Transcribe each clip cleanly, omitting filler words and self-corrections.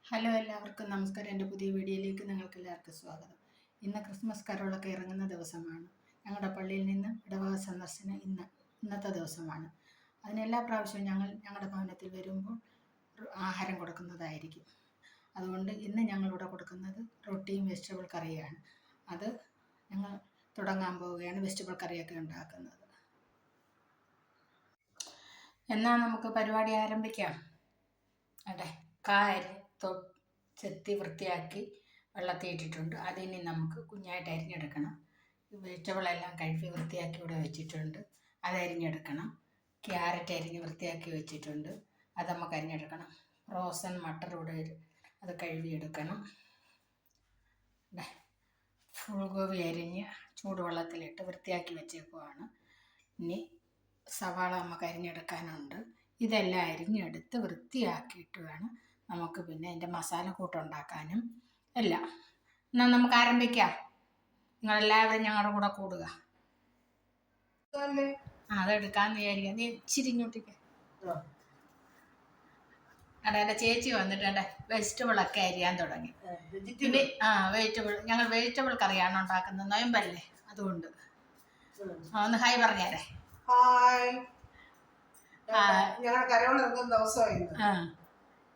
Hello എല്ലാവർക്കും നമസ്കാരം. എൻ്റെ പുതിയ വീഡിയോയിലേക്ക് നിങ്ങൾക്ക് എല്ലാവർക്കും സ്വാഗതം. ഇന്ന് ക്രിസ്മസ് കരോളൊക്കെ ഇറങ്ങുന്ന ദിവസമാണ്. ഞങ്ങളുടെ പള്ളിയിൽ നിന്ന് ഇടവക സന്ദർശനം ഇന്നത്തെ ദിവസമാണ്. അതിനെല്ലാ പ്രാവശ്യവും ഞങ്ങളുടെ ഭവനത്തിൽ വരുമ്പോൾ ആഹാരം കൊടുക്കുന്നതായിരിക്കും. അതുകൊണ്ട് ഇന്ന് ഞങ്ങളിവിടെ കൊടുക്കുന്നത് റൊട്ടിയും വെജിറ്റബിൾ കറിയാണ്. അത് ഞങ്ങൾ തുടങ്ങാൻ പോവുകയാണ്, വെജിറ്റബിൾ കറിയൊക്കെ ഉണ്ടാക്കുന്നത്. എന്നാൽ നമുക്ക് പരിപാടി ആരംഭിക്കാം. അതെ, ചെത്തി വൃത്തിയാക്കി വെള്ളത്തിൽ ഇട്ടിട്ടുണ്ട്. അതിനി നമുക്ക് കുഞ്ഞായിട്ട് അരിഞ്ഞെടുക്കണം. വെജിറ്റബിളെല്ലാം കഴുകി വൃത്തിയാക്കി ഇവിടെ വെച്ചിട്ടുണ്ട്, അത് അരിഞ്ഞെടുക്കണം. ക്യാരറ്റ് അരിഞ്ഞ് വൃത്തിയാക്കി വെച്ചിട്ടുണ്ട്, അത് നമുക്ക് അരിഞ്ഞെടുക്കണം. ഫ്രോസൺ മട്ടർ ഇവിടെ അത് കഴുകിയെടുക്കണം. ഫുൾഗോബി അരിഞ്ഞ് ചൂടുവെള്ളത്തിലിട്ട് വൃത്തിയാക്കി വെച്ചേക്കുവാണ്. ഇനി സവാള നമുക്ക് അരിഞ്ഞെടുക്കാനുണ്ട്. ഇതെല്ലാം അരിഞ്ഞെടുത്ത് വൃത്തിയാക്കിയിട്ട് വേണം നമുക്ക് പിന്നെ അതിൻ്റെ മസാല കൂട്ടുണ്ടാക്കാനും എല്ലാം. എന്നാൽ നമുക്ക് ആരംഭിക്കാം. നിങ്ങളെല്ലാവരും ഞങ്ങളുടെ കൂടെ കൂടുക. അതെടുക്കാമെന്ന് വിചാരിക്കാം. നീ ഇച്ചിരി ഇങ്ങോട്ടേക്ക്. എൻ്റെ ചേച്ചി വന്നിട്ട് എൻ്റെ വെജിറ്റബിളൊക്കെ അരിയാൻ തുടങ്ങി. പിന്നെ ഞങ്ങൾ വെജിറ്റബിൾ കറിയാണ് ഉണ്ടാക്കുന്നത്. നൊയമ്പല്ലേ, അതുകൊണ്ട് ഒന്ന് ഹായ് പറഞ്ഞേരെ.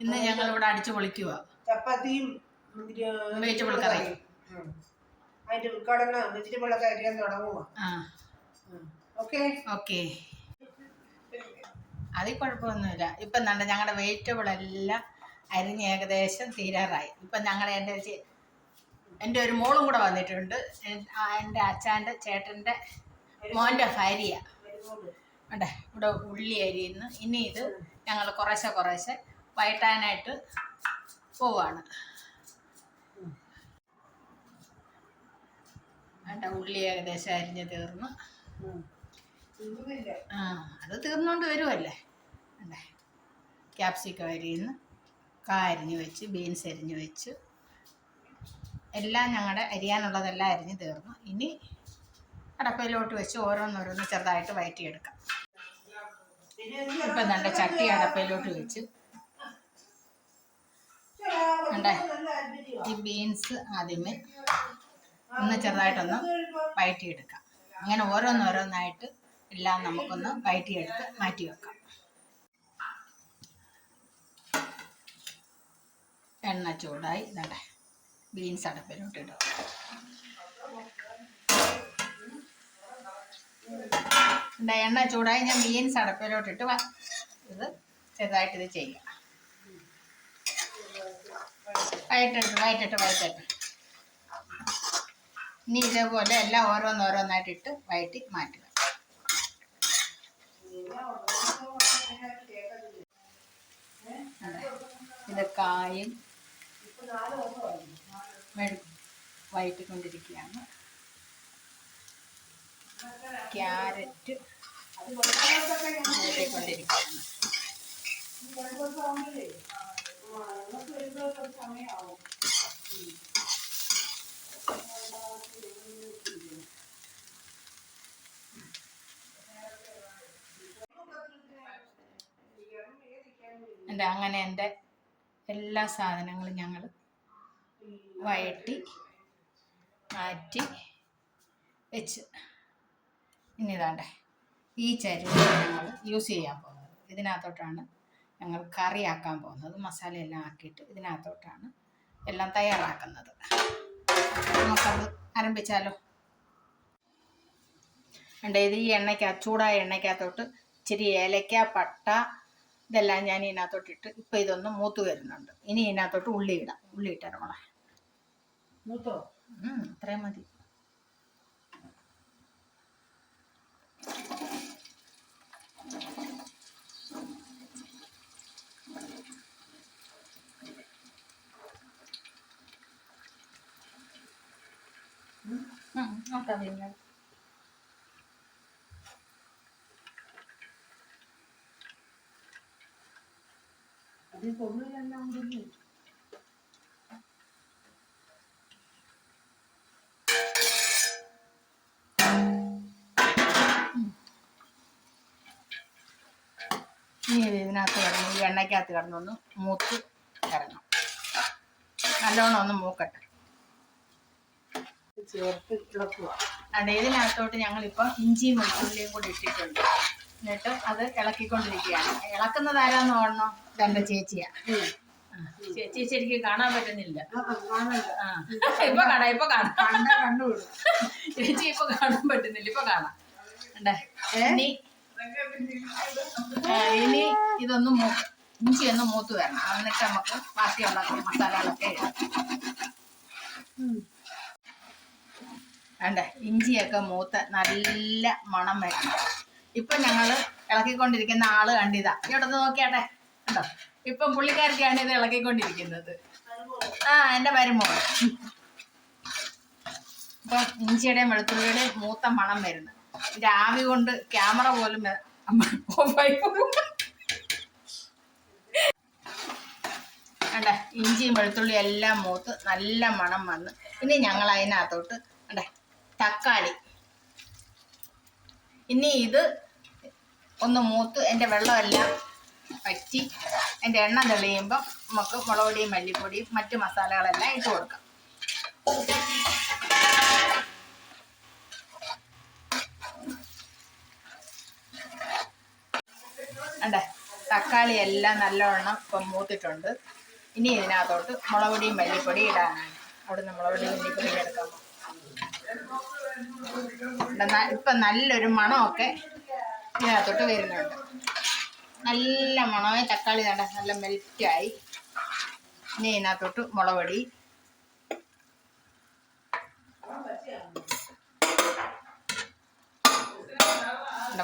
ഇന്ന് ഞങ്ങൾ ഇവിടെ അടിച്ചു പൊളിക്കുക. ചപ്പാത്തിയും വെജിറ്റബിൾ കറിയും അതിന്റെ ഉദ്ഘാടനം വെജിറ്റബിളൊക്കെ അരിയാൻ തുടങ്ങുക. ഓക്കെ, അതിൽ കുഴപ്പമൊന്നുമില്ല. ഇപ്പം എന്താ, ഞങ്ങളുടെ വെജിറ്റബിൾ എല്ലാം അരിഞ്ഞ് ഏകദേശം തീരാറായി. ഇപ്പം എൻ്റെ ഒരു മോളും കൂടെ വന്നിട്ടുണ്ട്. എൻ്റെ അച്ഛൻ്റെ ചേട്ടൻ്റെ മോൻ്റെ ഭാര്യ. അതെ, ഇവിടെ ഉള്ളി അരിയുന്നു. ഇനി ഇത് ഞങ്ങൾ കുറേശ്ശെ വഴറ്റാനായിട്ട് പോവാണ്. എൻ്റെ ഉള്ളി ഏകദേശം അരിഞ്ഞ് തീർന്നു. അത് തീർന്നുകൊണ്ട് വരുമല്ലേ. അല്ലേ, ക്യാപ്സിക്കം അരിയുന്നു, അരിഞ്ഞ് വെച്ച്, ബീൻസ് അരിഞ്ഞ് വെച്ച്, എല്ലാം ഞങ്ങളുടെ അരിയാനുള്ളതെല്ലാം അരിഞ്ഞ് തീർന്നു. ഇനി അടപ്പയിലോട്ട് വെച്ച് ഓരോന്നോരോന്ന് ചെറുതായിട്ട് വഴറ്റിയെടുക്കാം. ഇപ്പം നല്ല ചട്ടി അടപ്പയിലോട്ട് വെച്ച് ഈ ബീൻസ് ആദ്യമേ ഒന്ന് ചെറുതായിട്ടൊന്ന് വഴറ്റിയെടുക്കാം. അങ്ങനെ ഓരോന്നോരോന്നായിട്ട് എല്ലാം നമുക്കൊന്ന് വഴറ്റിയെടുത്ത് മാറ്റി വെക്കാം. എണ്ണ ചൂടായി ഇതേ ബീൻസ് അടപ്പയിലോട്ട് ഇടുക. എണ്ണ ചൂടായി ഞാൻ ബീൻസ് അടപ്പയിലോട്ടിട്ട് ഇത് ചെറുതായിട്ട് ഇത് ചെയ്യാം. വഴറ്റിട്ട് ഇനി ഇതേപോലെ എല്ലാം ഓരോന്നോരോന്നായിട്ടിട്ട് വഴറ്റി മാറ്റുക. ഇത് കായും വഴറ്റിക്കൊണ്ടിരിക്കുകയാണ്. ക്യാരറ്റ് വഴറ്റിക്കൊണ്ടിരിക്കുകയാണ്. അങ്ങനെ എൻ്റെ എല്ലാ സാധനങ്ങളും ഞങ്ങൾ വഴറ്റി മാറ്റി വെച്ച് ഇനി ഇതാണ്ടേ ഈ ചരുവ ഞങ്ങൾ യൂസ് ചെയ്യാൻ പോകുന്നത്. ഇതിനകത്തോട്ടാണ് ഞങ്ങൾ കറിയാക്കാൻ പോകുന്നത്. മസാലയെല്ലാം ആക്കിയിട്ട് ഇതിനകത്തോട്ടാണ് എല്ലാം തയ്യാറാക്കുന്നത്. നമുക്കത് ആരംഭിച്ചാലോ. ഇത് ഈ ചൂടായ എണ്ണയ്ക്കകത്തോട്ട് ഇച്ചിരി ഏലക്ക, പട്ട ഇതെല്ലാം ഞാൻ ഇതിനകത്തോട്ടിട്ട് ഇപ്പം ഇതൊന്ന് മൂത്ത് വരുന്നുണ്ട്. ഇനി ഇതിനകത്തോട്ട് ഉള്ളി ഇട്ടാൽ നമ്മളെ മൂത്തോ അത്രയും മതി. നോക്കാം പിന്നെ അതിൽ തൊഴിലെല്ലാം ഉണ്ടെങ്കിൽ ഇനി ഇതിനകത്ത് കിടന്നു, ഈ എണ്ണയ്ക്കകത്ത് കിടന്നൊന്ന് മൂത്ത് ഇറങ്ങും. നല്ലോണം ഒന്ന് മൂക്കട്ടെ. ചേർത്ത് ഇളക്കുക. അതുകൊണ്ട് ഇതിനകത്തോട്ട് ഞങ്ങളിപ്പോൾ ഇഞ്ചിയും വെളുത്തുള്ളിയും കൂടി ഇട്ടിട്ടുണ്ട്. എന്നിട്ട് അത് ഇളക്കിക്കൊണ്ടിരിക്കുകയാണ്. ഇളക്കുന്നത് ആരാന്ന് ഓടണോ? ഇതെന്റെ ചേച്ചിയാ. ചേച്ചി ശരിക്കും കാണാൻ പറ്റുന്നില്ല. ഇപ്പൊ കാണാം. ചേച്ചി ഇപ്പൊ കാണാൻ പറ്റുന്നില്ല. ഇപ്പൊ കാണാം. ഇനി ഇതൊന്ന് ഇഞ്ചി ഒന്ന് മൂത്ത് വരണം. എന്നിട്ട് നമുക്ക് ബാക്കിയുള്ള മസാലകളൊക്കെ ഇടാം. വേണ്ട ഇഞ്ചിയൊക്കെ മൂത്ത് നല്ല മണം വരണം. ഇപ്പൊ ഞങ്ങള് ഇളക്കിക്കൊണ്ടിരിക്കുന്ന ആള് കണ്ടിതാ. ഇവിടെ നോക്കിയാട്ടെ, കണ്ടോ? ഇപ്പം പുള്ളിക്കാരിക്കാണ് ഇത് ഇളക്കിക്കൊണ്ടിരിക്കുന്നത്. എന്റെ മരുമോള്. ഇപ്പൊ ഇഞ്ചിയുടെയും വെളുത്തുള്ളിയുടെയും മൂത്ത മണം വരുന്നു. ഇതിന്റെ ആവി കൊണ്ട് ക്യാമറ പോലും വേണ്ട ഇഞ്ചിയും വെളുത്തുള്ളിയും എല്ലാം മൂത്ത് നല്ല മണം വന്ന്. ഇനി ഞങ്ങൾ അതിനകത്തോട്ട് വേണ്ടേ തക്കാളി. ഇനി ഇത് ഒന്ന് മൂത്ത് എൻ്റെ വെള്ളമെല്ലാം വറ്റി എൻ്റെ എണ്ണ തെളിയുമ്പം നമുക്ക് മുളക് പൊടിയും മല്ലിപ്പൊടിയും മറ്റു മസാലകളെല്ലാം ഇട്ട് കൊടുക്കാം. അണ്ടേ തക്കാളി എല്ലാം നല്ലവണ്ണം ഇപ്പം മൂത്തിട്ടുണ്ട്. ഇനി ഇതിനകത്തോട്ട് മുളക് പൊടിയും മല്ലിപ്പൊടിയും ഇടാനാണ്. അവിടുന്ന് മുളക് പൊടിയും മല്ലിപ്പൊടിയും എടുക്കാം. ഇപ്പം നല്ലൊരു മണമൊക്കെ ഇതിനകത്തോട്ട് വരുന്നുണ്ട്. നല്ല മണമായി. തക്കാളി നല്ല മെൽറ്റായി. ഇനി ഇതിനകത്തോട്ട് മുളക് പൊടി,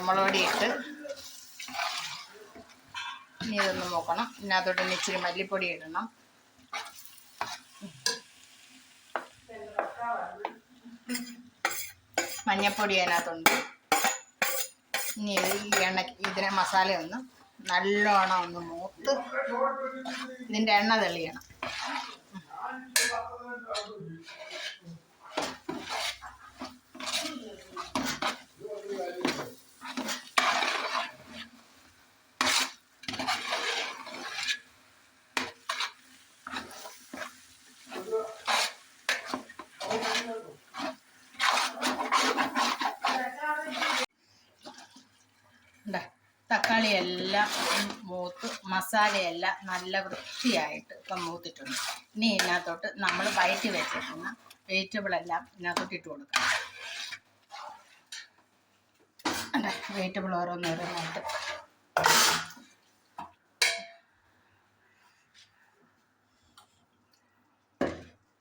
മുളക് പൊടി ഇട്ട് ഇനി ഇതൊന്ന് നോക്കണം. ഇതിനകത്തോട്ട് ഇനി ഇച്ചിരി മല്ലിപ്പൊടി ഇടണം. മഞ്ഞപ്പൊടി അതിനകത്തുണ്ട്. ഇനി ഇതിനെ മസാല ഒന്ന് നല്ലോണം ഒന്ന് മൂത്ത് ഇതിൻ്റെ എണ്ണ തെളിയണം. തക്കാളിയെല്ലാം മൂത്ത് മസാലയെല്ലാം നല്ല വൃത്തിയായിട്ട് ഇപ്പം മൂത്തിട്ടുണ്ട്. ഇനി ഇതിനകത്തോട്ട് നമ്മൾ വഴറ്റി വെച്ചിരിക്കുന്ന വെജിറ്റബിളെല്ലാം ഇതിനകത്തോട്ട് ഇട്ട് കൊടുക്കണം. അല്ലേ വെജിറ്റബിൾ ഓരോന്നോരോന്നായിട്ട്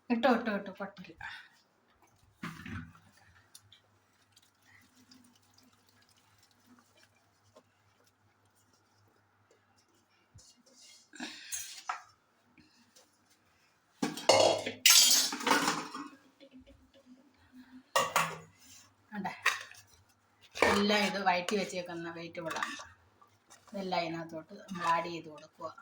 ഇട്ടോ പൊട്ടില്ല. എല്ലാം ഇത് വഴറ്റി വെച്ചേക്കുന്ന വെജിറ്റബിളാണ്. ഇതെല്ലാം ഇതിനകത്തോട്ട് നമ്മൾ ആഡ് ചെയ്ത് കൊടുക്കുക.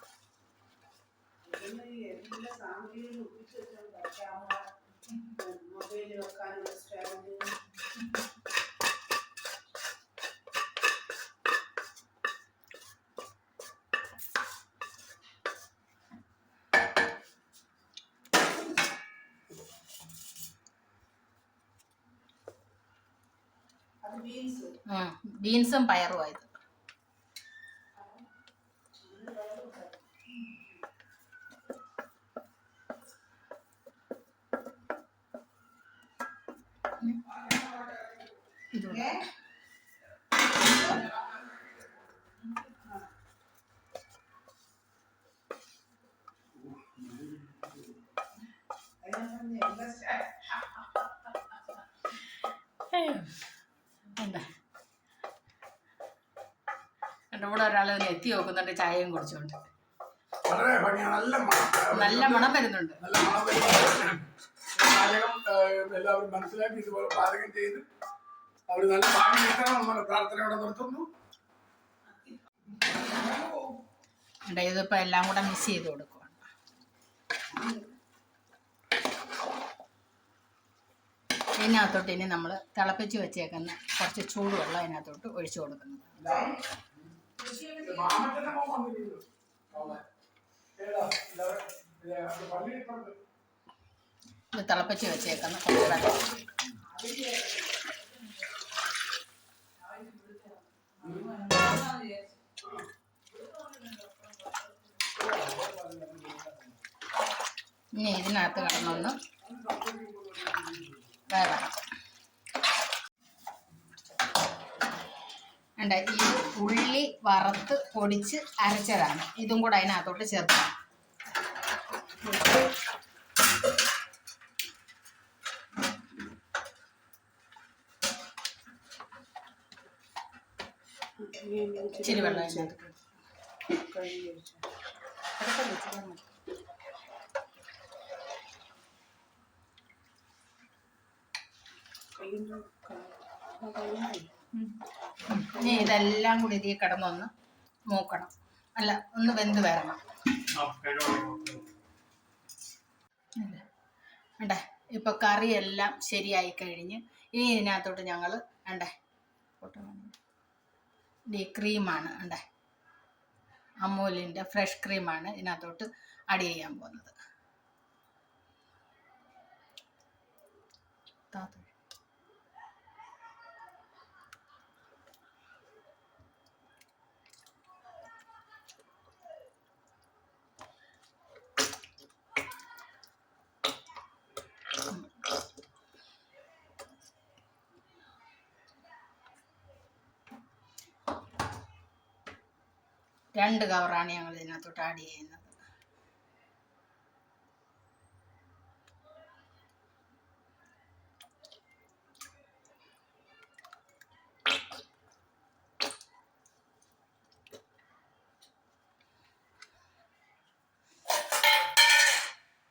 ബീൻസും പയറും ആയത്. എന്താ എൻ്റെ കൂടെ ഒരാൾ എത്തി നോക്കുന്നുണ്ട് ചായയും കുടിച്ചോണ്ട്. നല്ല മണം വരുന്നുണ്ട്. പാചകം എല്ലാവരും മനസ്സിലാക്കി ഇതുപോലെ പാചകം ചെയ്ത് അവർ നല്ല ഭാഗ്യം കിട്ടണം നമ്മുടെ പ്രാർത്ഥനയോടെ നിർത്തുന്നു. ഇതിപ്പോ എല്ലാം കൂടെ മിക്സ് ചെയ്ത് കൊടുക്കുവാണ്. ഇതിനകത്തോട്ട് ഇനി നമ്മൾ തിളപ്പിച്ച് വെച്ചേക്കുന്ന കുറച്ച് ചൂടുവെള്ളം അതിനകത്തോട്ട് ഒഴിച്ചു കൊടുക്കുന്നത്. ഇത് തിളപ്പിച്ച് വെച്ചേക്കുന്ന കുറച്ച് വെള്ളം. ഇനി ഇതിനകത്ത് കിടന്നൊന്ന് വേവണം. ഉണ്ട്, ഈ ഉള്ളി വറുത്ത് പൊടിച്ച് അരച്ചതാണ്. ഇതും കൂടെ അതിനകത്തോട്ട് ചേർക്കണം. ഇച്ചിരി വെള്ളം അതിനകത്ത് ഇനി ഇതെല്ലാം കൂടി ഇതിൽ കിടന്നൊന്ന് മൂക്കണം. അല്ല, ഒന്ന് വെന്ത് വരണം. വേണ്ടേ, ഇപ്പൊ കറിയെല്ലാം ശരിയായി കഴിഞ്ഞ് ഇനി ഇതിനകത്തോട്ട് ഞങ്ങൾ വേണ്ടേ ഈ ക്രീമാണ് വേണ്ടേ, അമൂലിൻ്റെ ഫ്രഷ് ക്രീമാണ് ഇതിനകത്തോട്ട് ആഡ് ചെയ്യാൻ പോകുന്നത്. രണ്ട് കവറാണ് ഞങ്ങൾ ഇതിനകത്തോട്ട് ആഡ് ചെയ്യുന്നത്.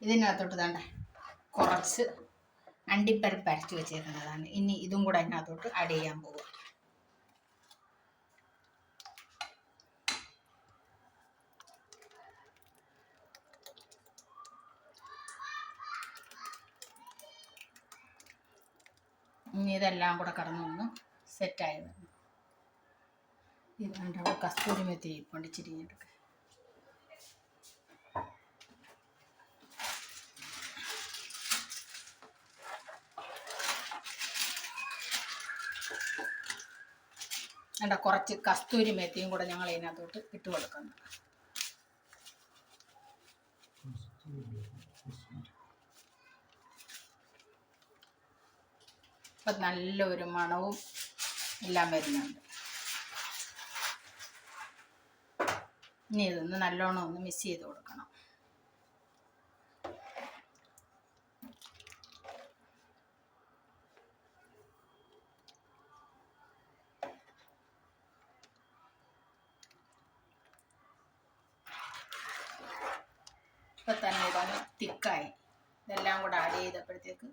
ഇതിനകത്തോട്ട് തന്നെ കുറച്ച് അണ്ടിപ്പരിപ്പ് അരച്ച് വെച്ചേക്കുന്നതാണ്. ഇനി ഇതും കൂടെ അതിനകത്തോട്ട് ആഡ് ചെയ്യാൻ പോകും. ഇനി ഇതെല്ലാം കൂടെ കടന്നൊന്ന് സെറ്റായി വരണം. ഇതാണ്ട് അവിടെ കസ്തൂരി മെത്തി പൊണ്ടിച്ചിരി എടുക്കുക. വേണ്ട, കുറച്ച് കസ്തൂരി മെത്തിയും കൂടെ ഞങ്ങൾ ഇതിനകത്തോട്ട് ഇട്ട് കൊടുക്കുന്നു. അപ്പം നല്ലൊരു മണവും എല്ലാം വരുന്നുണ്ട്. ഇനി ഇതൊന്ന് നല്ലോണം ഒന്ന് മിക്സ് ചെയ്ത് കൊടുക്കണം. ഇപ്പം തന്നെ ഇതൊന്ന് തിക്കായി. ഇതെല്ലാം കൂടെ ആഡ് ചെയ്തപ്പോഴത്തേക്ക്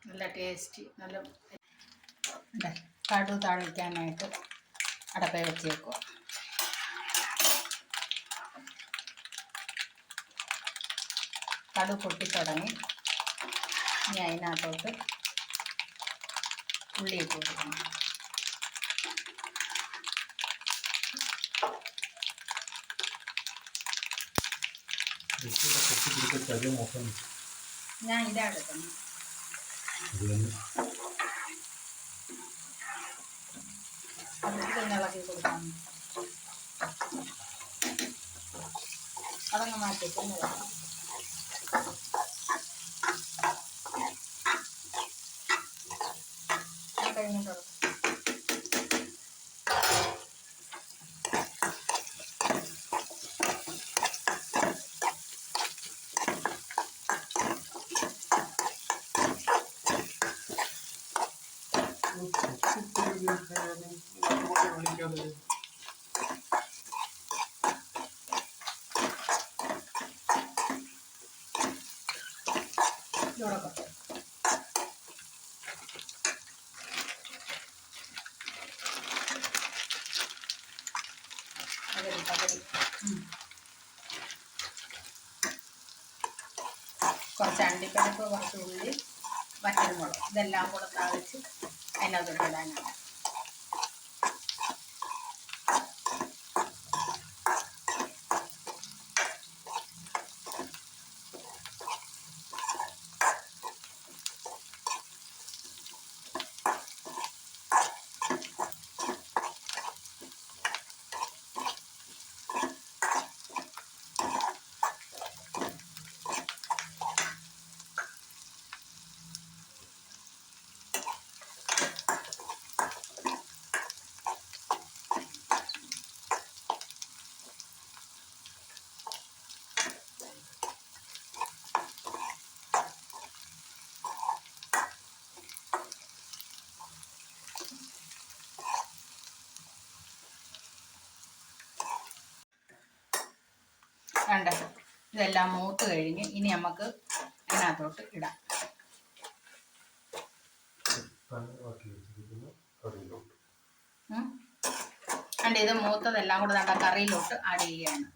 നല്ല ടേസ്റ്റ്, നല്ല കടു താളിക്കാനായിട്ട് അടപ്പ വെച്ചേക്കുക. കടു പൊട്ടിത്തുടങ്ങി. ഇനി അതിനകത്തോട്ട് ഉള്ളി ഇട്ട് കൊടുക്കണം. ഞാൻ ഇതാ എടുക്കുന്നു. ഇതൊന്ന് ഇളക്കി കൊടുക്കാം. അതങ്ങ് മാറ്റിയിട്ട് ഇളക്കാം. കഴിഞ്ഞിട്ട് കുറച്ച് അണ്ടിപ്പരിപ്പ്, കുറച്ച് ഉള്ളി, വറ്റൽമുളക് ഇതെല്ലാം കൂടെ താളിച്ച് അതിനകത്തോട്ട് ഇടാനാണ്. വേണ്ട ഇതെല്ലാം മൂത്ത് കഴിഞ്ഞ് ഇനി നമുക്ക് അതിനകത്തോട്ട് ഇടാം. വേണ്ട ഇത് മൂത്തതെല്ലാം കൂടെ വേണ്ട കറിയിലോട്ട് ആഡ് ചെയ്യുകയാണ്.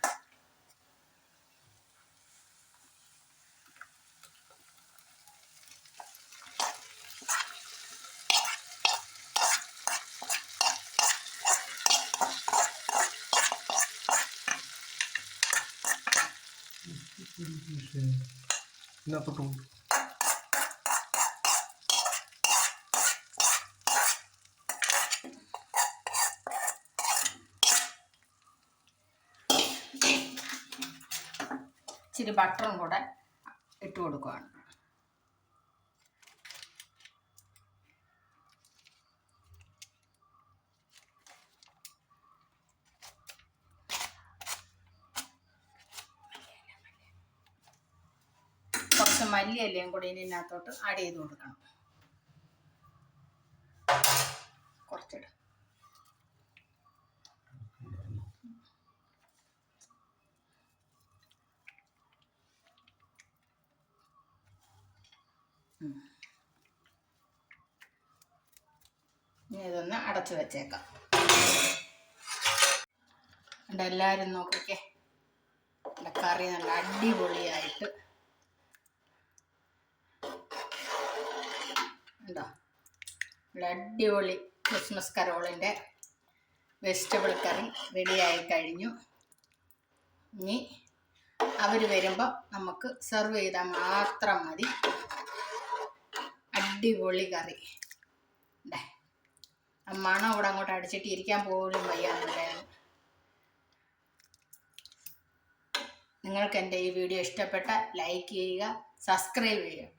ഇച്ചിരി ബട്ടറും കൂടെ ഇട്ട് കൊടുക്കുകയാണ്. കുറച്ച് മല്ലിയിലയും കൂടി ഇതിനകത്തോട്ട് ആഡ് ചെയ്ത് കൊടുക്കണം. കുറച്ചിടും. ഇനി ഇതൊന്ന് അടച്ചു വെച്ചേക്കാം. എല്ലാവരും നോക്കിക്കേ, കറി നല്ല അടിപൊളിയായിട്ട് ഉണ്ടോ. നല്ല അടിപൊളി ക്രിസ്മസ് കരോളിൻ്റെ വെജിറ്റബിൾ കറി റെഡിയായി കഴിഞ്ഞു. ഇനി അവർ വരുമ്പോൾ നമുക്ക് സെർവ് ചെയ്താൽ മാത്രം മതി. അടിപൊളി കറി ഉണ്ടേ. മണം ഇവിടെ അങ്ങോട്ട് അടിച്ചിട്ട് ഇരിക്കാൻ പോലും വയ്യാന്നുള്ളതാണ്. നിങ്ങൾക്ക് എൻ്റെ ഈ വീഡിയോ ഇഷ്ടപ്പെട്ട ലൈക്ക് ചെയ്യുക, സബ്സ്ക്രൈബ് ചെയ്യുക.